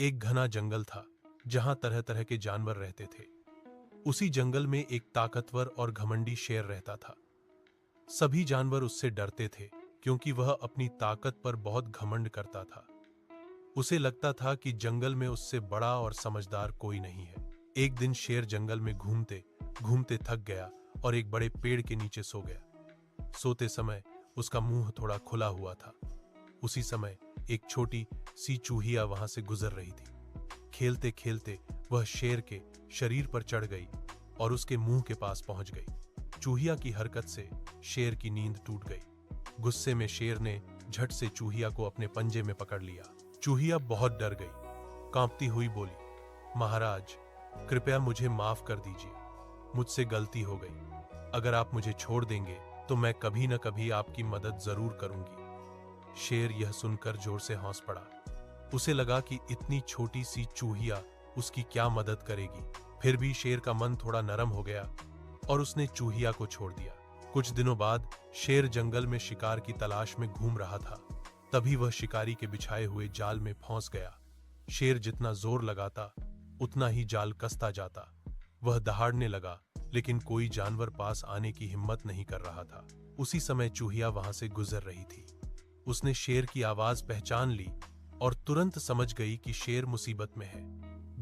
एक घना जंगल था जहां तरह तरह के जानवर रहते थे। उसी जंगल में एक ताकतवर और घमंडी शेर रहता था। सभी जानवर उससे डरते थे क्योंकि वह अपनी ताकत पर बहुत घमंड करता था। उसे लगता था कि जंगल में उससे बड़ा और समझदार कोई नहीं है। एक दिन शेर जंगल में घूमते घूमते थक गया और एक बड़े पेड़ के नीचे सो गया। सोते समय उसका मुंह थोड़ा खुला हुआ था। उसी समय एक छोटी सी चूहिया वहां से गुजर रही थी। खेलते खेलते वह शेर के शरीर पर चढ़ गई और उसके मुंह के पास पहुंच गई। चूहिया की हरकत से शेर की नींद टूट गई। गुस्से में शेर ने झट से चूहिया को अपने पंजे में पकड़ लिया। चूहिया बहुत डर गई। कांपती हुई बोली, महाराज, कृपया मुझे माफ कर दीजिए। मुझसे गलती हो गई। अगर आप मुझे छोड़ देंगे तो मैं कभी न कभी आपकी मदद जरूर करूंगी। शेर यह सुनकर जोर से हंस पड़ा। उसे लगा कि इतनी छोटी सी चूहिया उसकी क्या मदद करेगी। फिर भी शेर का मन थोड़ा नरम हो गया और उसने चूहिया को छोड़ दिया। कुछ दिनों बाद शेर जंगल में शिकार की तलाश में घूम रहा था। तभी वह शिकारी के बिछाए हुए जाल में फंस गया। शेर जितना जोर लगाता उतना ही जाल कसता जाता। वह दहाड़ने लगा, लेकिन कोई जानवर पास आने की हिम्मत नहीं कर रहा था। उसी समय चूहिया वहां से गुजर रही थी। उसने शेर की आवाज पहचान ली और तुरंत समझ गई कि शेर मुसीबत में है।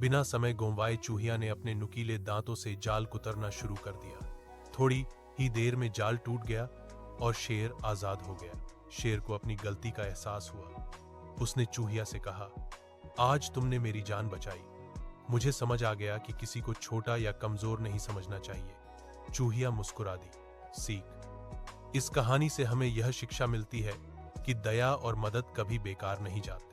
बिना समय गंवाए चूहिया ने अपने नुकीले दांतों से जाल कुतरना शुरू कर दिया। थोड़ी ही देर में जाल टूट गया और शेर आजाद हो गया। शेर को अपनी गलती का एहसास हुआ। उसने चूहिया से कहा, आज तुमने मेरी जान बचाई। मुझे समझ आ गया कि किसी को छोटा या कमजोर नहीं समझना चाहिए। चूहिया मुस्कुरा दी। सीख: इस कहानी से हमें यह शिक्षा मिलती है कि दया और मदद कभी बेकार नहीं जाती।